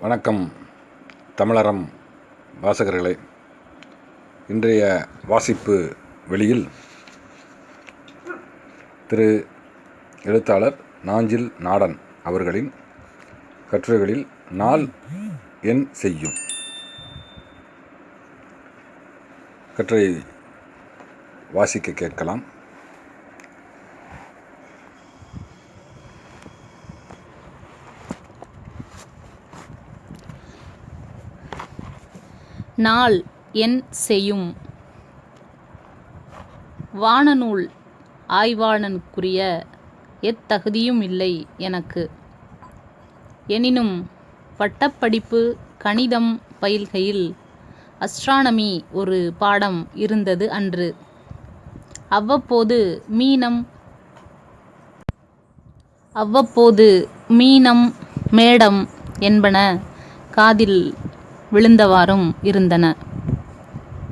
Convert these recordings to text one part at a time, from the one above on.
வணக்கம் தமிழறம் வாசகர்களே. இன்றைய வாசிப்பு வெளியில் திரு எழுத்தாளர் நாஞ்சில் நாடன் அவர்களின் கட்டுரைகளில் நாள் என் செய்யும் கட்டுரை வாசிக்க கேட்கலாம். நாள் என் செய்யும். வானநூல் ஆய்வாளனுக்குரிய எத்தகுதியும் இல்லை எனக்கு. எனினும் பட்டப்படிப்பு கணிதம் பயில்கையில் அஸ்ட்ரானமி ஒரு பாடம் இருந்தது அன்று. அவ்வப்போது மீனம் மேடம் என்பன காதில் விழுந்தவாறும் இருந்தன.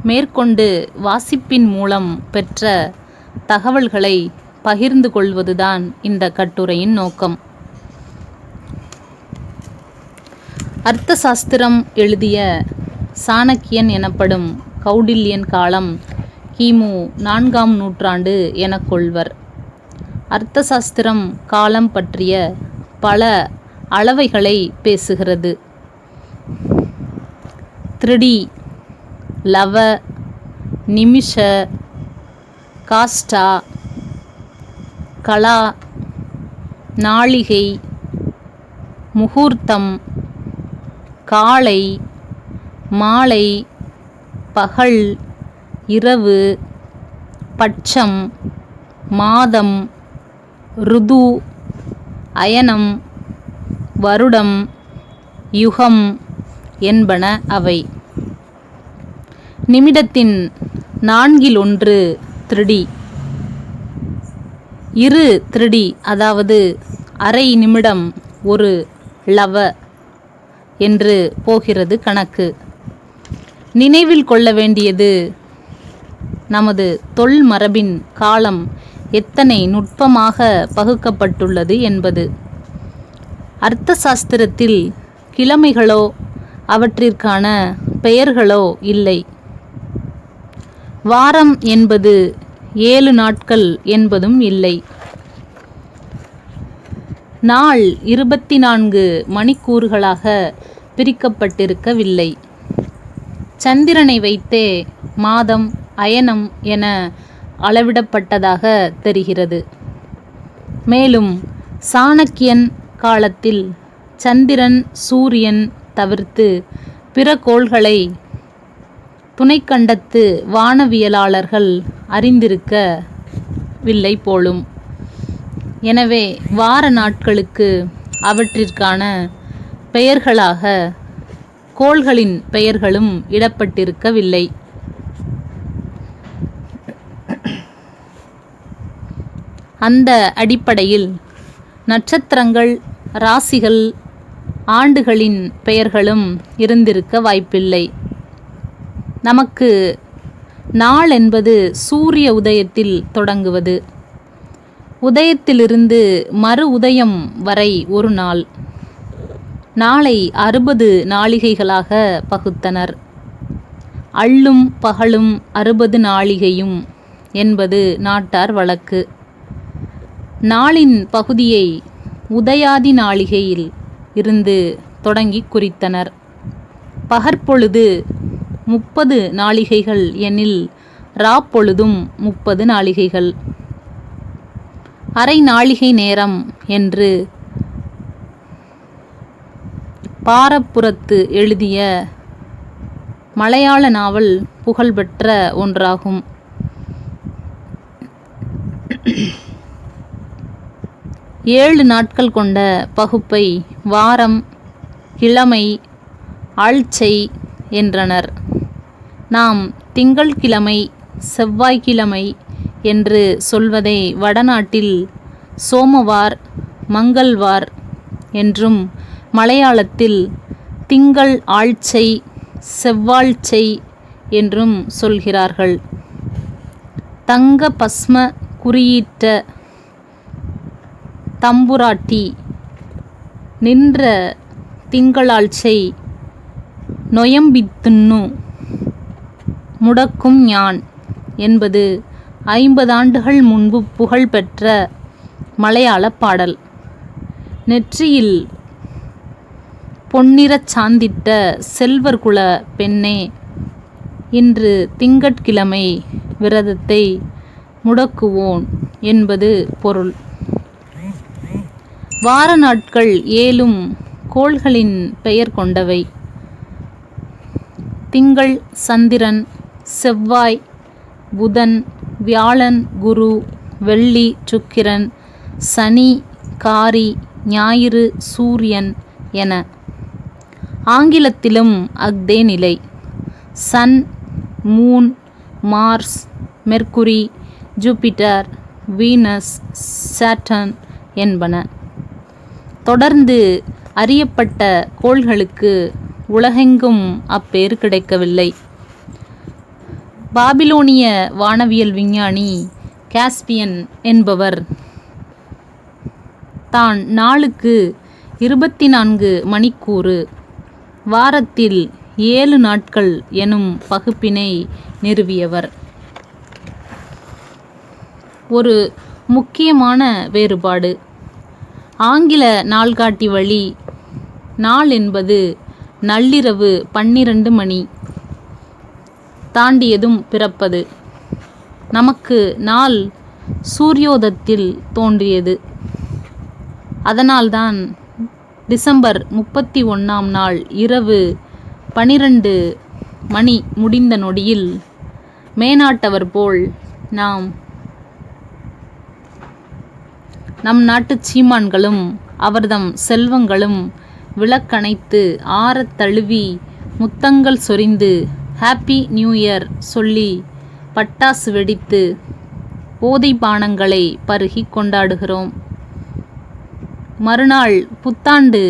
மேற்கொண்டு வாசிப்பின் மூலம் பெற்ற தகவல்களை பகிர்ந்து கொள்வதுதான் இந்த கட்டுரையின் நோக்கம். அர்த்த சாஸ்திரம் எழுதிய சாணக்கியன் எனப்படும் கௌடில்யன் காலம் கிமு 4ஆம் நூற்றாண்டு எனக் கொள்வர். அர்த்த சாஸ்திரம் காலம் பற்றிய பல அளவைகளை பேசுகிறது. திருடி, லவ, நிமிஷ, காஷ்டா, கலா, நாழிகை, முகூர்த்தம், காலை, மாலை, பகல், இரவு, பட்சம், மாதம், ருது, அயனம், வருடம், யுகம் என்பன அவை. நிமிடத்தின் 1/4 திருடி, 2 திருடி, அதாவது அரை நிமிடம் 1 லவ என்று போகிறது கணக்கு. நினைவில் கொள்ள வேண்டியது நமது தொல்மரபின் காலம் எத்தனை நுட்பமாக பகுக்கப்பட்டுள்ளது என்பது. அர்த்த சாஸ்திரத்தில் கிழமைகளோ அவற்றிற்கான பெயர்களோ இல்லை. வாரம் என்பது 7 நாட்கள் என்பதும் இல்லை. நாள் 24 மணிக்கூறுகளாக பிரிக்கப்பட்டிருக்கவில்லை. சந்திரனை வைத்தே மாதம் அயனம் என அளவிடப்பட்டதாக தெரிகிறது. மேலும் சாணக்கியன் காலத்தில் சந்திரன் சூரியன் தவிர்த்து பிற கோள்களை துணைக்கண்டத்து வானவியலாளர்கள் அறிந்திருக்கவில்லை போலும். எனவே வார நாட்களுக்கு அவற்றிற்கான பெயர்களாக கோள்களின் பெயர்களும் இடப்பட்டிருக்கவில்லை. அந்த அடிப்படையில் நட்சத்திரங்கள், ராசிகள், ஆண்டுகளின் பெயர்களும் இருந்திருக்க வாய்ப்பில்லை. நமக்கு நாள் என்பது சூரிய உதயத்தில் தொடங்குவது. உதயத்திலிருந்து மறு உதயம் வரை ஒரு நாள். நாளை 60 நாழிகைகளாக பகுத்தனர். அள்ளும் பகலும் 60 நாழிகையும் என்பது நாட்டார் வழக்கு. நாளின் பகுதியை உதயாதி நாழிகையில் இருந்து தொடங்கி குறித்தனர். பகற்பொழுது 30 நாழிகைகள் எனில் ராப்பொழுதும் 30 நாழிகைகள். அரை நாழிகை நேரம் என்று பாரப்புறத்து எழுதிய மலையாள நாவல் புகழ்பெற்ற ஒன்றாகும். ஏழு நாட்கள் கொண்ட பகுப்பை வாரம், கிழமை, ஆழ்ச்சை என்றனர். நாம் திங்கள்கிழமை, செவ்வாய்க்கிழமை என்று சொல்வதை வடநாட்டில் சோமவார், மங்கள்வார் என்றும், மலையாளத்தில் திங்கள் ஆழ்ச்சை, செவ்வாழ்ச்சை என்றும் சொல்கிறார்கள். தங்க பஸ்ம குறியிட்ட தம்புராட்டி நின்ற திங்களாழ்ச்சை நொயம்பித்துன்னு முடக்கும் ஞான் என்பது 50 ஆண்டுகள் முன்பு புகழ்பெற்ற மலையாள பாடல். நெற்றியில் பொன்னிறச் சாந்திட்ட செல்வர்குல பெண்ணே, இன்று திங்கட்கிழமை விரதத்தை முடக்குவோன் என்பது பொருள். வார நாட்கள் 7ம் கோள்களின் பெயர் கொண்டவை. திங்கள், சந்திரன், செவ்வாய், புதன், வியாழன், குரு, வெள்ளி, சுக்கிரன், சனி, காரி, ஞாயிறு, சூரியன் என. ஆங்கிலத்திலும் அஃதே நிலை. Sun, moon, Mars, Mercury, Jupiter, Venus, Saturn என்பன. தொடர்ந்து அறியப்பட்ட கோள்களுக்கு உலகெங்கும் அப்பேறு கிடைக்கவில்லை. பாபிலோனிய வானவியல் விஞ்ஞானி காஸ்பியன் என்பவர் தான் நாளுக்கு 24 மணிக்கூறு, வாரத்தில் 7 நாட்கள் எனும் பகுப்பினை நிறுவியவர். ஒரு முக்கியமான வேறுபாடு. ஆங்கில நாள்காட்டி வழி நாள் என்பது நள்ளிரவு 12 மணி தாண்டியதும் பிறப்பது. நமக்கு நாள் சூரியோதயத்தில் தோன்றியது. அதனால்தான் டிசம்பர் 31ஆம் நாள் இரவு 12 மணி முடிந்த நொடியில் மேனாட்டவர் போல் நம் நாட்டுச் சீமான்களும் அவர்தம் செல்வங்களும் விளக்கணைத்து ஆறத் தழுவி முத்தங்கள் சொரிந்து ஹாப்பி நியூ இயர் சொல்லி பட்டாசு வெடித்து போதை பானங்களை பருகி கொண்டாடுகிறோம். மறுநாள் புத்தாண்டு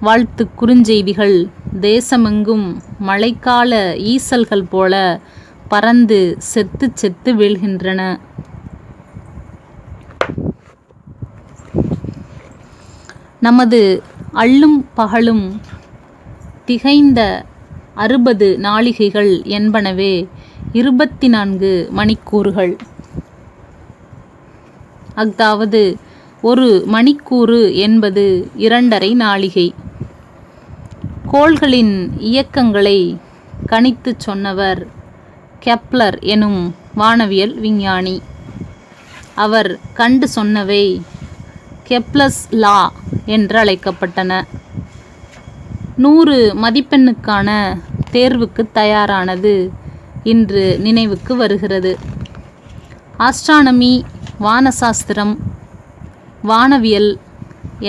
வாழ்த்து குறுஞ்செய்திகள் தேசமெங்கும் மழைக்கால ஈசல்கள் போல பறந்து செத்து செத்து வீழ்கின்றன. நமது அள்ளும் பகலும் திகைந்த 60 நாழிகைகள் என்பனவே 24 மணிக்கூறுகள். அஃதாவது ஒரு மணிக்கூறு என்பது 2½ நாழிகை. கோள்களின் இயக்கங்களை கணித்துச் சொன்னவர் கெப்லர் எனும் வானவியல் விஞ்ஞானி. அவர் கண்டு சொன்னவை கெப்லர்ஸ் லா என்று அழைக்கப்பட்டன. 100 மதிப்பெண்ணுக்கான தேர்வுக்கு தயாரானது இன்று நினைவுக்கு வருகிறது. ஆஸ்ட்ரானமி, வானசாஸ்திரம், வானவியல்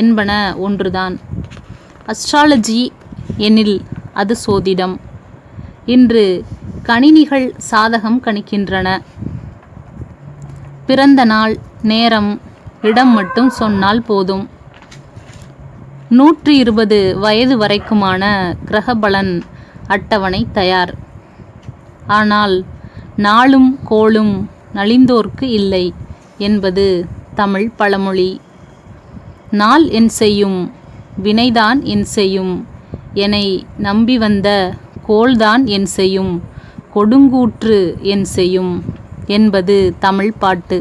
என்பன ஒன்றுதான். அஸ்ட்ராலஜி எனில் அது சோதிடம். இன்று கணினிகள் சாதகம் கணிக்கின்றன. பிறந்த நாள், நேரம், இடம் மட்டும் சொன்னால் போதும். 120 வயது வரைக்குமான கிரகபலன் அட்டவணை தயார். ஆனால் நாளும் கோளும் நலிந்தோர்க்கு இல்லை என்பது தமிழ் பழமொழி. நாள் என் செய்யும், வினைதான் என் செய்யும், என்னை நம்பி வந்த கோள்தான் என் செய்யும், கொடுங்கூற்று என் செய்யும் என்பது தமிழ் பாட்டு.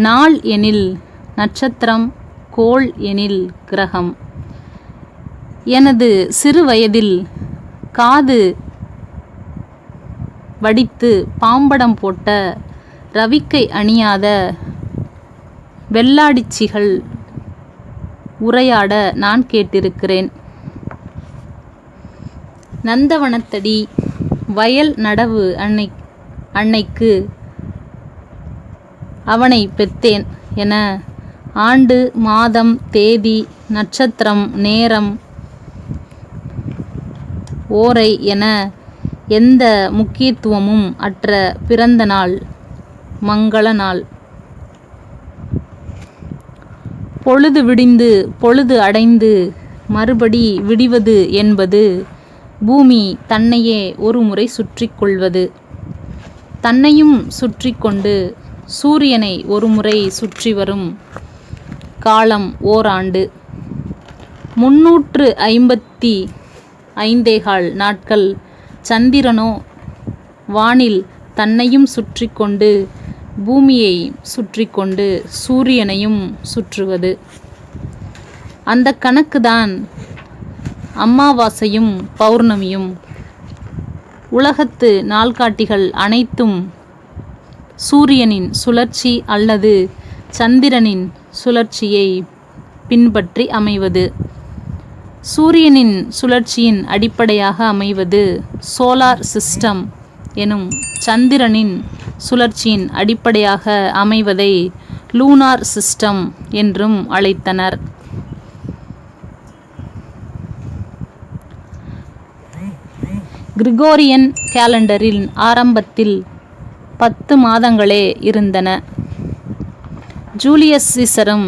நாள் எனில் நட்சத்திரம், கோள் எனில் கிரகம். எனது சிறு வயதில் காது வடித்து பாம்படம் போட்ட ரவிக்கை அணியாத வெள்ளாடிச்சிகள் உரையாட நான் கேட்டிருக்கிறேன். நந்தவனத்தடி வயல் நடவு அன்னைக்கு அவனை பெத்தேன் என ஆண்டு, மாதம், தேதி, நட்சத்திரம், நேரம், ஓரை என எந்த முக்கியத்துவமும் அற்ற பிறந்த நாள், மங்கள நாள். பொழுது விடிந்து பொழுது அடைந்து மறுபடி விடிவது என்பது பூமி தன்னையே ஒரு முறை சுற்றி கொள்வது. தன்னையும் சுற்றி கொண்டு சூரியனை ஒரு முறை சுற்றி வரும் காலம் ஓராண்டு. 355 நாட்கள் சந்திரனோ வானில் தன்னையும் சுற்றி கொண்டு பூமியை சுற்றி கொண்டு சூரியனையும் சுற்றுவது. அந்த கணக்குதான் அமாவாசையும் பௌர்ணமியும். உலகத்து நாள்காட்டிகள் அனைத்தும் சூரியனின் சுழற்சி அல்லது சந்திரனின் சுழற்சியை பின்பற்றி அமைவது. சூரியனின் சுழற்சியின் அடிப்படையாக அமைவது சோலார் சிஸ்டம் எனும் சந்திரனின் சுழற்சியின் அடிப்படையாக அமைவதை லூனார் சிஸ்டம் என்றும் அழைத்தனர். கிரிகோரியன் கேலண்டரின் ஆரம்பத்தில் 10 மாதங்களே இருந்தன. ஜூலியஸ் சீசரும்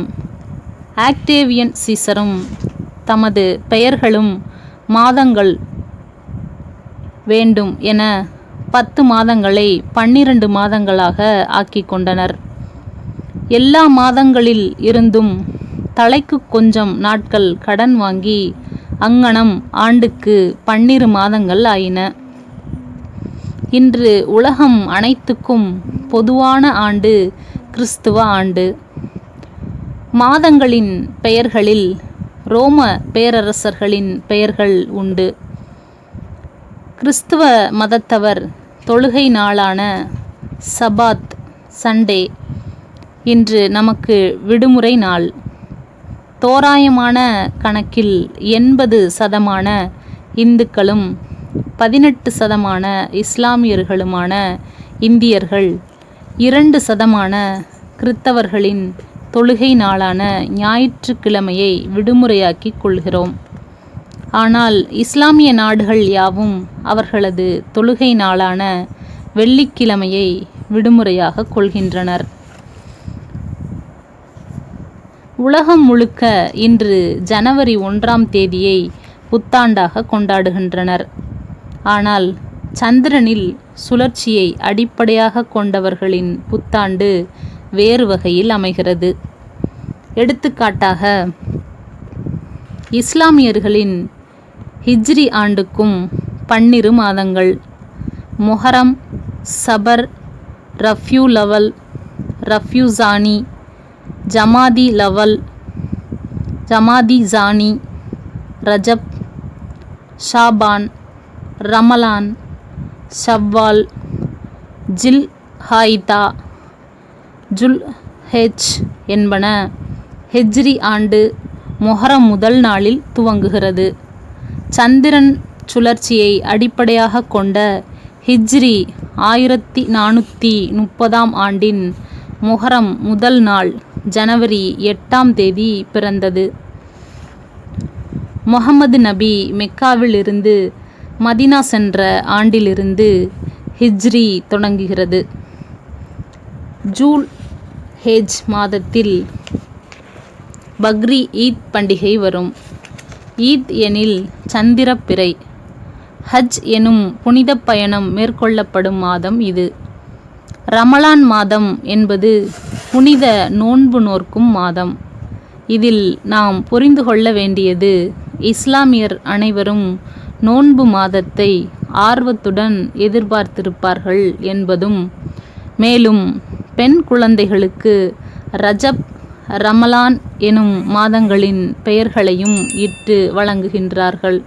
ஆக்டேவியன் சீசரும் தமது பெயர்களும் மாதங்கள் வேண்டும் என 10 மாதங்களை 12 மாதங்களாக ஆக்கிக் கொண்டனர். எல்லா மாதங்களில் இருந்தும் தலைக்கு கொஞ்சம் நாட்கள் கடன் வாங்கி அங்ஙனம் ஆண்டுக்கு 12 மாதங்கள் ஆயின. இன்று உலகம் அனைத்துக்கும் பொதுவான ஆண்டு கிறிஸ்துவ ஆண்டு. மாதங்களின் பெயர்களில் ரோம பேரரசர்களின் பெயர்கள் உண்டு. கிறிஸ்துவ மதத்தவர் தொழுகை நாளான சபாத் சண்டே இன்று நமக்கு விடுமுறை நாள். தோராயமான கணக்கில் 80% இந்துக்களும் 18% இஸ்லாமியர்களுமான இந்தியர்கள் 2% கிறித்தவர்களின் தொழுகை நாளான ஞாயிற்றுக்கிழமையை விடுமுறையாக்கிக் கொள்கிறோம். ஆனால் இஸ்லாமிய நாடுகள் யாவும் அவர்களது தொழுகை நாளான வெள்ளிக்கிழமையை விடுமுறையாக கொள்கின்றனர். உலகம் முழுக்க இன்று ஜனவரி 1ஆம் தேதியை புத்தாண்டாக கொண்டாடுகின்றனர். ஆனால் சந்திரனில் சுழற்சியை அடிப்படையாக கொண்டவர்களின் புத்தாண்டு வேறு வகையில் அமைகிறது. எடுத்துக்காட்டாக இஸ்லாமியர்களின் ஹிஜ்ரி ஆண்டுக்கும் 12 மாதங்கள். மொஹரம், சபர், ரஃப்யூல் அவல், ரஃப்யூசானி, ஜமாதி லவல், ஜமாதி ஜானி, ரஜப், ஷாபான், ரமலான், ஷவ்வால், ஜில் ஹாயிதா, ஜுல் ஹெஜ் என்பன. ஹிஜ்ரி ஆண்டு மொஹரம் முதல் நாளில் துவங்குகிறது. சந்திரன் சுழற்சியை அடிப்படையாக கொண்ட ஹிஜ்ரி 1430ஆம் ஆண்டின் மொஹரம் முதல் நாள் ஜனவரி 8ஆம் தேதி பிறந்தது. முஹம்மது நபி மெக்காவில் இருந்து மதினா சென்ற ஆண்டிலிருந்து ஹிஜ்ரி தொடங்குகிறது. ஜூல் ஹேஜ் மாதத்தில் பக்ரி ஈத் பண்டிகை வரும். ஈத் எனில் சந்திரப்பிறை. ஹஜ் எனும் புனித பயணம் மேற்கொள்ளப்படும் மாதம் இது. ரமலான் மாதம் என்பது புனித நோன்பு நோற்கும் மாதம். இதில் நாம் புரிந்து கொள்ள வேண்டியது, இஸ்லாமியர் அனைவரும் நோன்பு மாதத்தை ஆர்வத்துடன் எதிர்பார்த்திருப்பார்கள் என்பதும், மேலும் பெண் குழந்தைகளுக்கு ரஜப், ரமலான் எனும் மாதங்களின் பெயர்களையும் இட்டு வழங்குகின்றார்கள்.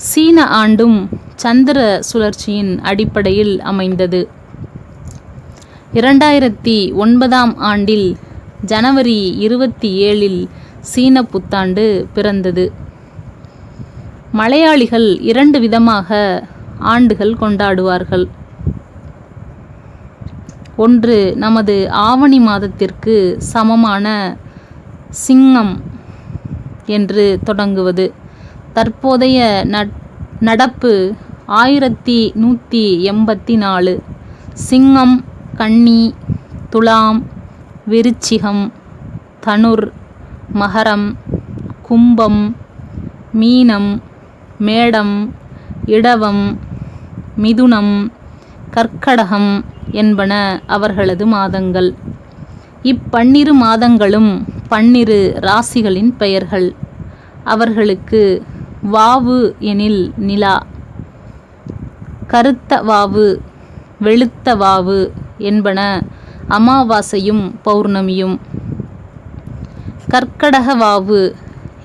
சீன ஆண்டும் சந்திர சுழற்சியின் அடிப்படையில் அமைந்தது. 2009ஆம் ஆண்டில் ஜனவரி 27இல் சீன புத்தாண்டு பிறந்தது. மலையாளிகள் 2 விதமாக ஆண்டுகள் கொண்டாடுவார்கள். ஒன்று நமது ஆவணி மாதத்திற்கு சமமான சிங்கம் என்று தொடங்குவது. தற்போதைய நடப்பு 1184. சிங்கம், கன்னி, துலாம், விருச்சிகம், தனுர், மகரம், கும்பம், மீனம், மேடம், இடவம், மிதுனம், கர்க்கடகம் என்பன அவர்களது மாதங்கள். இப் 12 மாதங்களும் 12 ராசிகளின் பெயர்கள். அவர்களுக்கு வாவு எனில் நிலா, கருத்த வாவு, வெளுத்த வாவு என்பன அமாவாசையும் பௌர்ணமியும். கர்க்கடக வாவு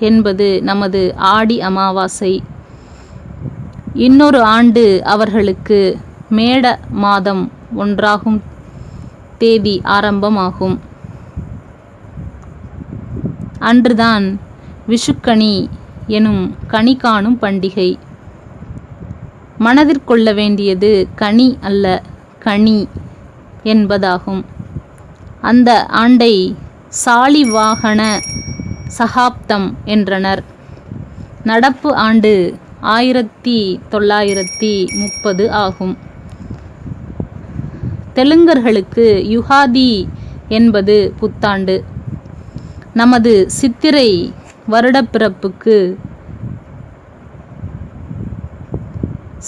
என்பது நமது ஆடி அமாவாசை. இன்னொரு ஆண்டு அவர்களுக்கு மேட மாதம் 1ஆம் தேதி ஆரம்பமாகும். அன்றுதான் விஷுக்கனி எனும் கனி காணும் பண்டிகை. மனதிற்கொள்ள வேண்டியது கனி அல்ல, கனி என்பதாகும். அந்த ஆண்டை சாலிவாகன சகாப்தம் என்றனர். நடப்பு ஆண்டு 1930 ஆகும். தெலுங்கர்களுக்கு யுகாதி என்பது புத்தாண்டு. நமது சித்திரை வருடப்பிறப்புக்கு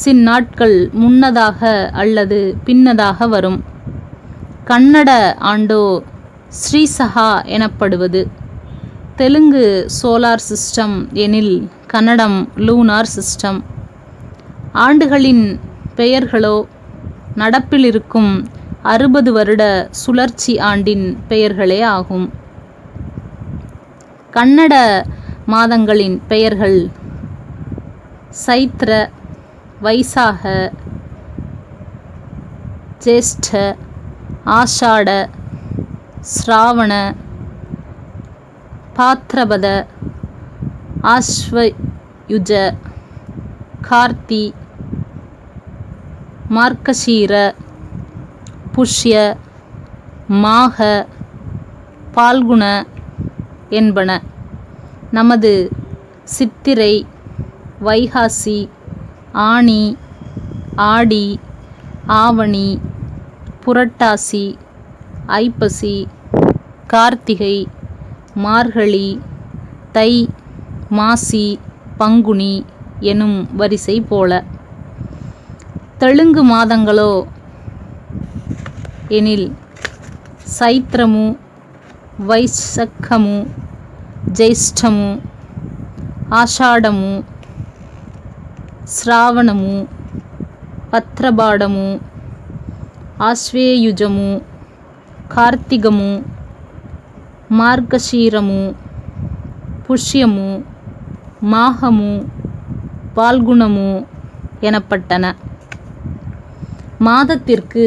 சிந்நாட்கள் முன்னதாக அல்லது பின்னதாக வரும். கன்னட ஆண்டோ ஸ்ரீசகா எனப்படுவது. தெலுங்கு சோலார் சிஸ்டம் எனில் கன்னடம் லூனார் சிஸ்டம். ஆண்டுகளின் பெயர்களோ நடப்பில் இருக்கும் 60 வருட சுழற்சி ஆண்டின் பெயர்களே ஆகும். கன்னட மாதங்களின் பெயர்கள் சைத்ர, வைசாக, ஜேஷ்ட, ஆஷாட, ஸ்ராவண, பாத்ரபத, ஆஸ்வயுஜ, கார்த்தி, மார்கசீர, புஷ்ய, மாக, பால்குண என்பன. நமது சித்திரை, வைகாசி, ஆனி, ஆடி, ஆவணி, புரட்டாசி, ஐப்பசி, கார்த்திகை, மார்கழி, தை, மாசி, பங்குனி எனும் வரிசை போல. தெலுங்கு மாதங்களோ எனில் சைத்ரமு, வைசக்கமு, ஜேஷ்டமு, ஆஷாடமு, ஸ்ராவணமு, பத்ரபாடமு, ஆஸ்வேயுஜமு, கார்த்திகமு, மார்கசீரமு, புஷ்யமு, மாகமு, பால்குணமு எனப்பட்டன. மாதத்திற்கு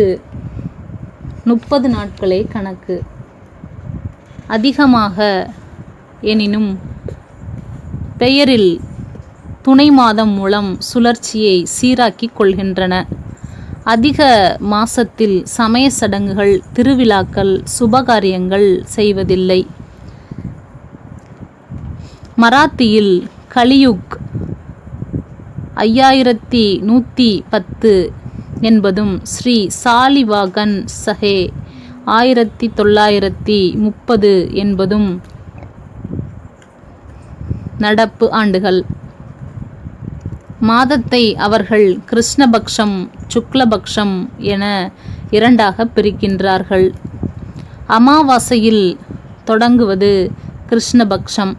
30 நாட்களே கணக்கு. அதிகமாக எனினும் பெயரில் துணை மாதம் மூலம் சுழற்சியை சீராக்கிக் கொள்கின்றன. அதிக மாசத்தில் சமய சடங்குகள், திருவிழாக்கள், சுபகாரியங்கள் செய்வதில்லை. மராத்தியில் கலியுக் 5110 என்பதும் ஸ்ரீ சாலிவாகன் சஹே 1930 என்பதும் நடப்பு ஆண்டுகள். மாதத்தை அவர்கள் கிருஷ்ணபக்ஷம், சுக்லபக்ஷம் என 2ஆக பிரிக்கின்றார்கள். அமாவாசையில் தொடங்குவது கிருஷ்ணபக்ஷம்,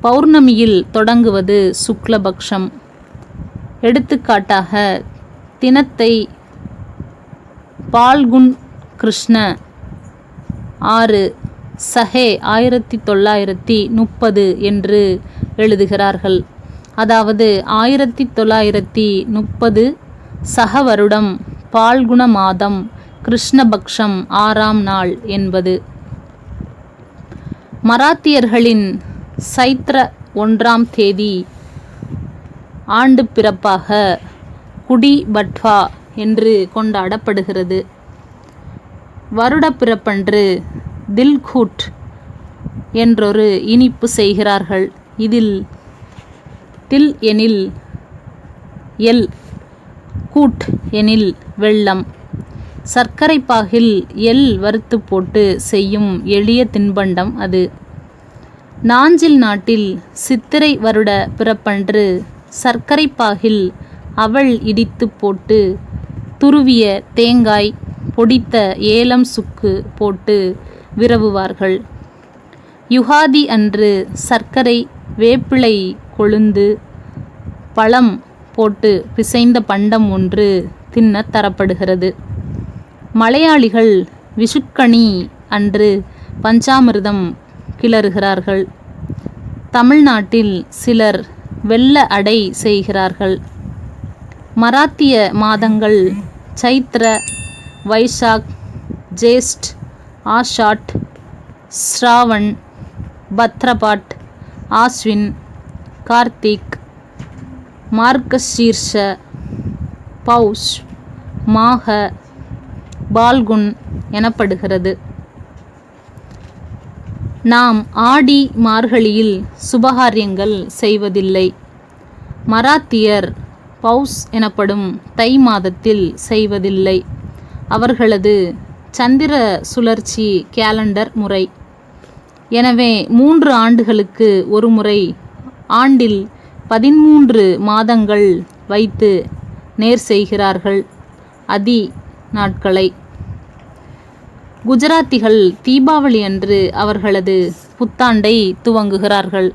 பௌர்ணமியில் தொடங்குவது சுக்லபக்ஷம். எடுத்துக்காட்டாக தினத்தை பால்குன் கிருஷ்ண 6 சஹே 1930 என்று எழுதுகிறார்கள். அதாவது 1930 சக வருடம் பால்குண மாதம் கிருஷ்ணபக்ஷம் 6ஆம் நாள் என்பது. மராத்தியர்களின் சைத்ர 1ஆம் தேதி ஆண்டு பிறப்பாக குடி பட்வா என்று கொண்டாடப்படுகிறது. வருட பிறப்பன்று தில்கூட் என்றொரு இனிப்பு செய்கிறார்கள். இதில் தில் எனில் எல், கூட் எனில் வெல்லம். சர்க்கரை பாகில் எள் வறுத்து போட்டு செய்யும் எளிய தின்பண்டம் அது. நாஞ்சில் நாட்டில் சித்திரை வருட பிறப்பன்று சர்க்கரை பாகில் அவல் இடித்து போட்டு துருவிய தேங்காய், பொடித்த ஏலம் சுக்கு போட்டு விரவுவார்கள். யுகாதி அன்று சர்க்கரை, வேப்பிலை கொழுந்து, பழம் போட்டு பிசைந்த பண்டம் ஒன்று தின்னத் தரப்படுகிறது. மலையாளிகள் விஷுக்கணி அன்று பஞ்சாமிர்தம் கிளறுகிறார்கள். தமிழ்நாட்டில் சிலர் வெள்ள அடை செய்கிறார்கள். மராத்திய மாதங்கள் சைத்ர, வைசாக், ஜேஷ்ட், ஆஷாட், ஸ்ராவண், பத்ரபாட், ஆஸ்வின், கார்த்திக், மார்கசீர்ஷ, பௌஷ், மாக, பால்குன் எனப்படுகிறது. நாம் ஆடி மார்கழியில் சுபகாரியங்கள் செய்வதில்லை. மராத்தியர் பௌஸ் எனப்படும் தை மாதத்தில் செய்வதில்லை. அவர்களது சந்திர சுழற்சி கேலண்டர் முறை. எனவே 3 ஆண்டுகளுக்கு ஒரு முறை ஆண்டில் 13 மாதங்கள் வைத்து நேர் செய்கிறார்கள் அதி நாட்களை. குஜராத்திகள் தீபாவளி அன்று அவர்களது புத்தாண்டை துவங்குகிறார்கள்.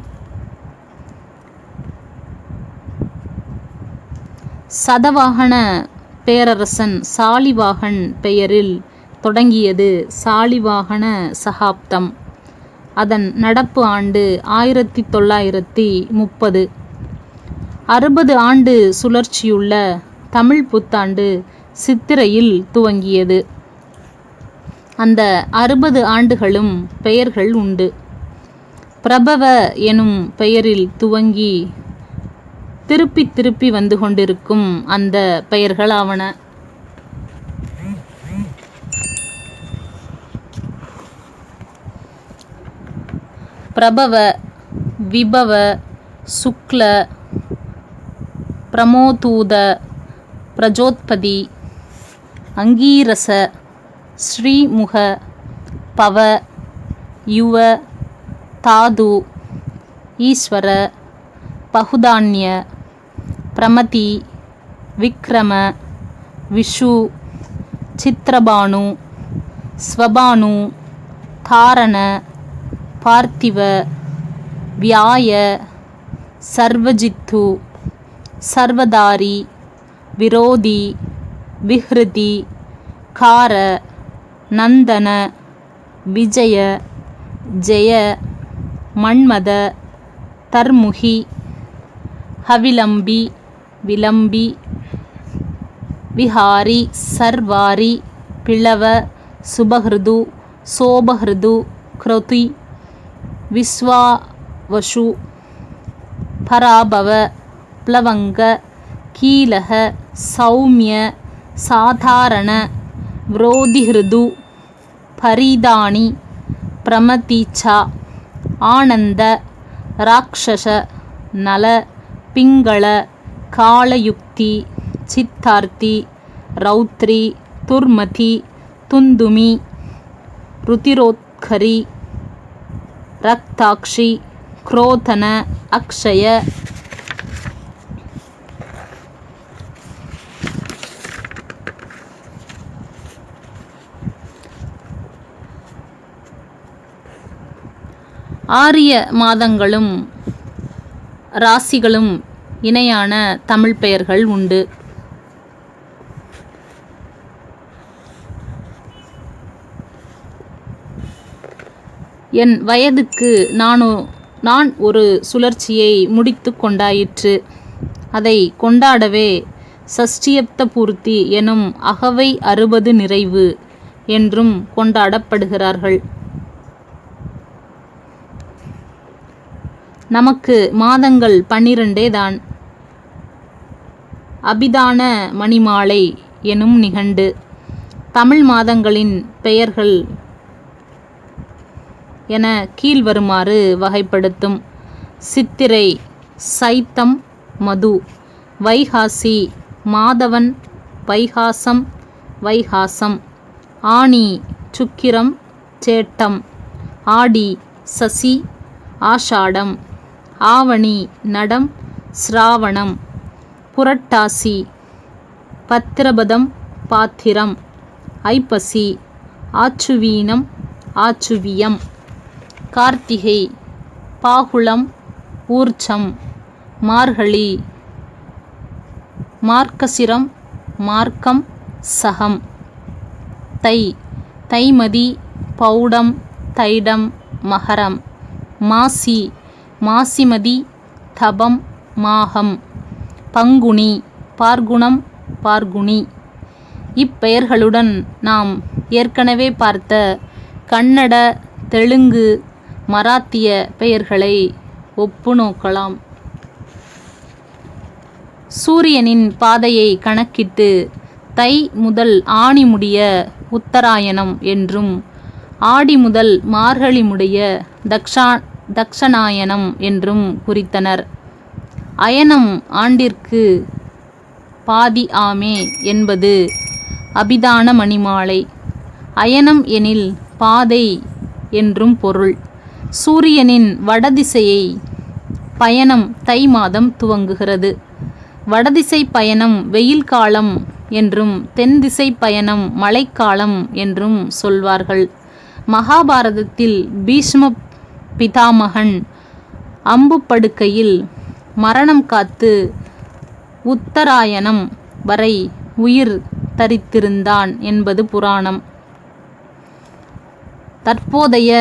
சதவாகன பேரரசன் சாலிவாகன் பெயரில் தொடங்கியது சாலிவாகன சகாப்தம். அதன் நடப்பு ஆண்டு 1930. 60 ஆண்டு சுழற்சியுள்ள தமிழ் புத்தாண்டு சித்திரையில் துவங்கியது. அந்த 60 ஆண்டுகளும் பெயர்கள் உண்டு. பிரபவ எனும் பெயரில் துவங்கி திருப்பி திருப்பி வந்து கொண்டிருக்கும் அந்த பெயர்களாவன. பிரபவ, விபவ, சுக்ல, பிரமோதூத, பிரஜோத்பதி, அங்கீரச, ஸ்ரீமுக, பவ, யுவ, தாது, ஈஸ்வர, பகுதான்ய, பிரமதி, விக்ரம, விஷு, சித்ரபானு, ஸ்வபானு, தாரண, பார்த்திவ, வியாய, சர்வஜித்து, சர்வதாரி, விரோதி, விஹ்ருதி, கார, நந்தன, விஜய, ஜெய, மன்மத, தர்முகி, ஹவிலம்பி, விலம்பி, விஹாரி, சர்வாரி, பிளவ, சுபஹ்ருது, சோபஹ்ருது, க்ருதி, விஸ்வாவசு, பராபவ, ப்ளவங்க, கீலக, சௌமிய, சாதாரண, விரோதிஹ்ருது, பரீதானி, பிரமதீச்சா, ஆனந்த, ராக்ஷச, நல, பிங்கள, காலயுக்தி, சித்தார்த்தி, ரௌத்ரி, துர்மதி, துந்துமி, ருதிரோத்கரி, ரக்தாக்ஷி, குரோதன, அக்ஷய, ஆரிய மாதங்களும் ராசிகளும் இணையான தமிழ் பெயர்கள் உண்டு. என் வயதுக்கு நான் ஒரு சுழற்சியை முடித்து கொண்டாயிற்று. அதை கொண்டாடவே சஷ்டியப்த பூர்த்தி எனும் அகவை 60 நிறைவு என்றும் கொண்டாடப்படுகிறார்கள். நமக்கு மாதங்கள் 12 தான். அபிதான மணிமாலை எனும் நிகண்டு தமிழ் மாதங்களின் பெயர்கள் என கீழ்வருமாறு வகைப்படுத்தும். சித்திரை, சைத்தம், மது, வைகாசி, மாதவன், வைகாசம், வைகாசம், ஆனி, சுக்கிரம், சேட்டம், ஆடி, சசி, ஆஷாடம், ஆவணி, நடம், சிராவணம், புரட்டாசி, பத்திரபதம், பாத்திரம், ஐப்பசி, ஆச்சுவீனம், ஆச்சுவியம். கார்த்திகை, பாகுளம், ஊர்ச்சம், மார்கழி, மார்கசிரம், மார்க்கம், சகம். தை, தைமதி, பௌடம், தைடம், மகரம். மாசி, மாசிமதி, தபம், மாகம். பங்குனி, பார்குணம், பார்குனி. இப்பெயர்களுடன் நாம் ஏற்கனவே பார்த்த கன்னட, தெலுங்கு, மராத்திய பெயர்களை ஒப்பு நோக்கலாம். சூரியனின் பாதையை கணக்கிட்டு தை முதல் ஆனி முடிய உத்தராயணம் என்றும், ஆடி முதல் மார்கழி முடிய தக்ஷணாயனம் என்றும் குறித்தனர். அயனம் ஆண்டிற்கு பாதி ஆமே என்பது அபிதான மணிமாலை. அயனம் எனில் பாதை என்றும் பொருள். சூரியனின் வடதிசையை பயணம் தை மாதம் துவங்குகிறது. வடதிசை பயணம் வெயில் காலம் என்றும், தென் திசை பயணம் மழைக்காலம் என்றும் சொல்வார்கள். மகாபாரதத்தில் பீஷ்ம பிதாமகன் அம்பு படுக்கையில் மரணம் காத்து உத்தராயணம் வரை உயிர் தரித்திருந்தான் என்பது புராணம். தற்போதைய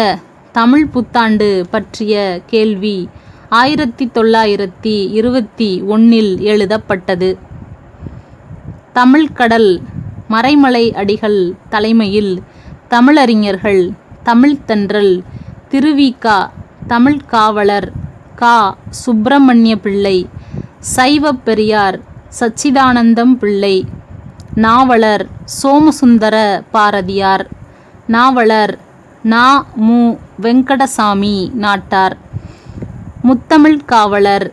தமிழ் புத்தாண்டு பற்றிய கேள்வி 1921 எழுதப்பட்டது. தமிழ்கடல் மறைமலை அடிகள் தலைமையில் தமிழறிஞர்கள், தமிழ்த்தென்றல், திருவிக, தமிழ் காவலர் கா. சுப்பிரமணிய பிள்ளை, சைவப் பெரியார் சச்சிதானந்தம் பிள்ளை, நாவலர் சோமசுந்தர பாரதியார், நாவலர் நா. மு. வெங்கடசாமி நாட்டார், முத்தமிழ் காவலர்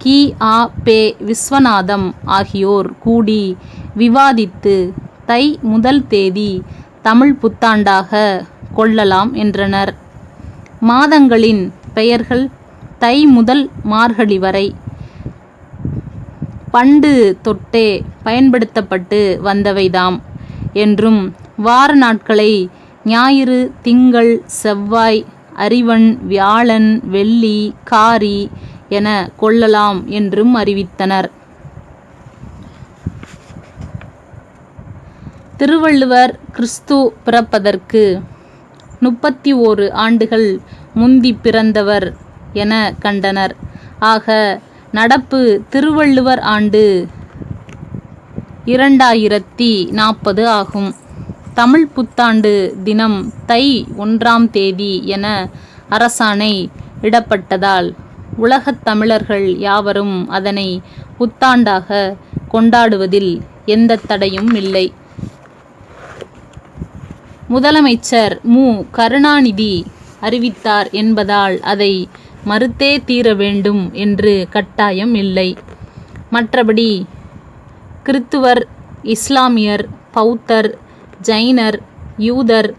கி. ஆ. பெ. விஸ்வநாதம் ஆகியோர் கூடி விவாதித்து தை முதல் தேதி தமிழ் புத்தாண்டாக கொள்ளலாம் என்றனர். மாதங்களின் பெயர்கள் தை முதல் மார்கழி வரை பண்டு தொட்டே பயன்படுத்தப்பட்டு வந்தவைதாம் என்றும், வார நாட்களை ஞாயிறு, திங்கள், செவ்வாய், அறிவன், வியாழன், வெள்ளி, காரி என கொள்ளலாம் என்றும் அறிவித்தனர். திருவள்ளுவர் கிறிஸ்து பிறப்பதற்கு 31 ஆண்டுகள் முந்தி பிறந்தவர் என கண்டனர். ஆக நடப்பு திருவள்ளுவர் ஆண்டு 2040 ஆகும். தமிழ் புத்தாண்டு தினம் தை 1ஆம் தேதி என அரசாணை இடப்பட்டதால் உலகத் தமிழர்கள் யாவரும் அதனை புத்தாண்டாக கொண்டாடுவதில் எந்த தடையும் இல்லை. முதலமைச்சர் மு. கருணாநிதி அறிவித்தார் என்பதால் அதை மறுத்தே தீர வேண்டும் என்று கட்டாயம் இல்லை. மற்றபடி கிறித்துவர், இஸ்லாமியர், பௌத்தர், ஜைனர், யூதர்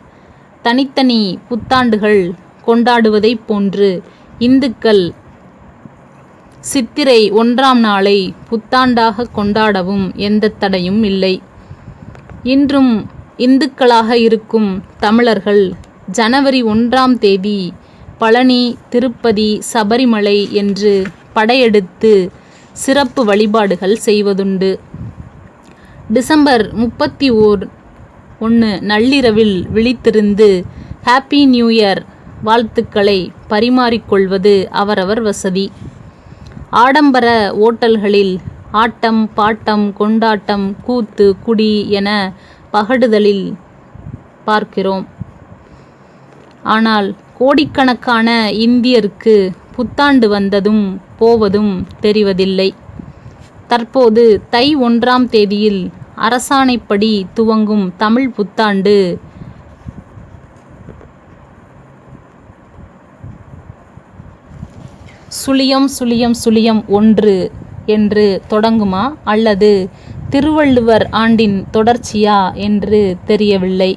தனித்தனி புத்தாண்டுகள் கொண்டாடுவதைப் போன்று இந்துக்கள் சித்திரை 1ஆம் நாளை புத்தாண்டாக கொண்டாடவும் எந்த தடையும் இல்லை. இன்றும் இந்துக்களாக இருக்கும் தமிழர்கள் ஜனவரி 1ஆம் தேதி பழனி, திருப்பதி, சபரிமலை என்று படையெடுத்து சிறப்பு வழிபாடுகள் செய்வதுண்டு. டிசம்பர் 31 நள்ளிரவில் விழித்திருந்து ஹாப்பி நியூ இயர் வாழ்த்துக்களை பரிமாறிக்கொள்வது அவரவர் வசதி. ஆடம்பர ஓட்டல்களில் ஆட்டம், பாட்டம், கொண்டாட்டம், கூத்து, குடி என பகடுதலில் பார்க்கிறோம். ஆனால் கோடிக்கணக்கான இந்தியருக்கு புத்தாண்டு வந்ததும் போவதும் தெரிவதில்லை. தற்போது தை 1ஆம் தேதியில் அரசாணைப்படி துவங்கும் தமிழ் புத்தாண்டு ****1 என்று தொடங்குமா அல்லது திருவள்ளுவர் ஆண்டின் தொடர்ச்சியா என்று தெரியவில்லை.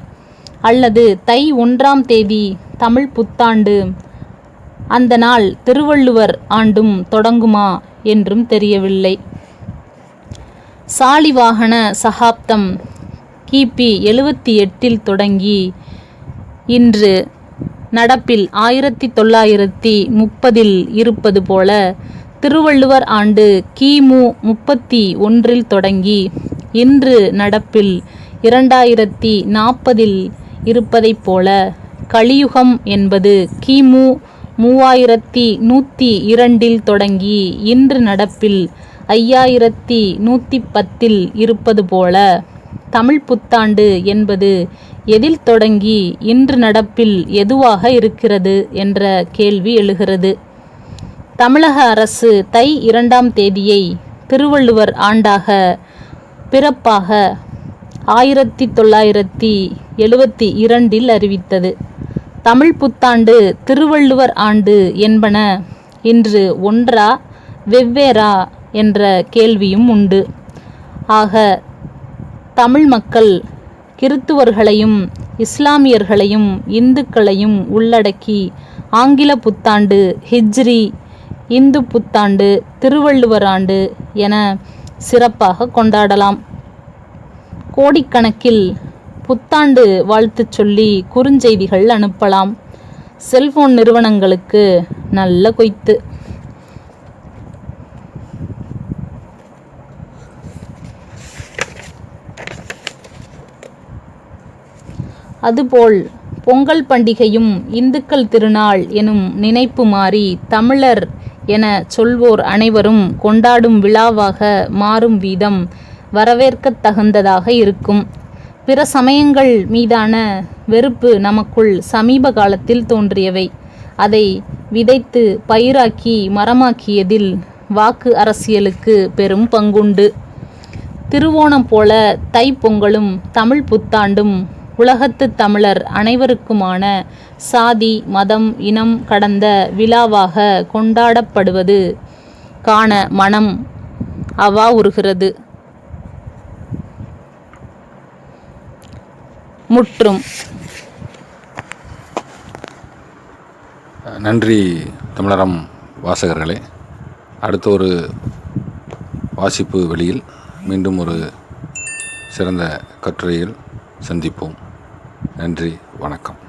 அல்லது தை 1ஆம் தேதி தமிழ் புத்தாண்டு, அந்த நாள் திருவள்ளுவர் ஆண்டும் தொடங்குமா என்றும் தெரியவில்லை. சாலிவாகன சகாப்தம் கிபி 78 தொடங்கி இன்று நடப்பில் 1930 இருப்பது போல திருவள்ளுவர் ஆண்டு கிமு 31 தொடங்கி இன்று நடப்பில் 2040 இருப்பதைப் போல கலியுகம் என்பது கிமு 3102 தொடங்கி இன்று நடப்பில் 5110 இருப்பது போல தமிழ் புத்தாண்டு என்பது எதில் தொடங்கி இன்று நடப்பில் எதுவாக இருக்கிறது என்ற கேள்வி எழுகிறது. தமிழக அரசு தை 2ஆம் தேதியை திருவள்ளுவர் ஆண்டாக பிறப்பாக 1972 அறிவித்தது. தமிழ் புத்தாண்டு திருவள்ளுவர் ஆண்டு என்பன இன்று ஒன்றா வெவ்வேறா என்ற கேள்வியும் உண்டு. ஆக தமிழ் மக்கள் கிறித்துவர்களையும் இஸ்லாமியர்களையும் இந்துக்களையும் உள்ளடக்கி ஆங்கில புத்தாண்டு, ஹிஜ்ரி, இந்து புத்தாண்டு, திருவள்ளுவர் ஆண்டு என சிறப்பாக கொண்டாடலாம். கோடிக்கணக்கில் புத்தாண்டு வாழ்த்து சொல்லி குறுஞ்செய்திகள் அனுப்பலாம். செல்போன் நிறுவனங்களுக்கு நல்ல கொய்த்து. அதுபோல் பொங்கல் பண்டிகையும் இந்துக்கள் திருநாள் எனும் நினைப்பு மாறி தமிழர் என சொல்வோர் அனைவரும் கொண்டாடும் விழாவாக மாறும் வீதம் வரவேற்கத் தகுந்ததாக இருக்கும். பிற சமயங்கள் மீதான வெறுப்பு நமக்குள் சமீப காலத்தில் தோன்றியவை. அதை விதைத்து பயிராக்கி மரமாக்கியதில் வாக்கு அரசியலுக்கு பெரும் பங்குண்டு. திருவோணம் போல தைப்பொங்கலும் தமிழ் புத்தாண்டும் உலகத்து தமிழர் அனைவருக்குமான சாதி, மதம், இனம் கடந்த விழாவாக கொண்டாடப்படுவது காண மனம் அவா உருகிறது. முற்றும். நன்றி தமிழரம் வாசகர்களே. அடுத்த ஒரு வாசிப்பு வெளியில் மீண்டும் ஒரு சிறந்த கட்டுரையில் சந்திப்போம். நன்றி, வணக்கம்.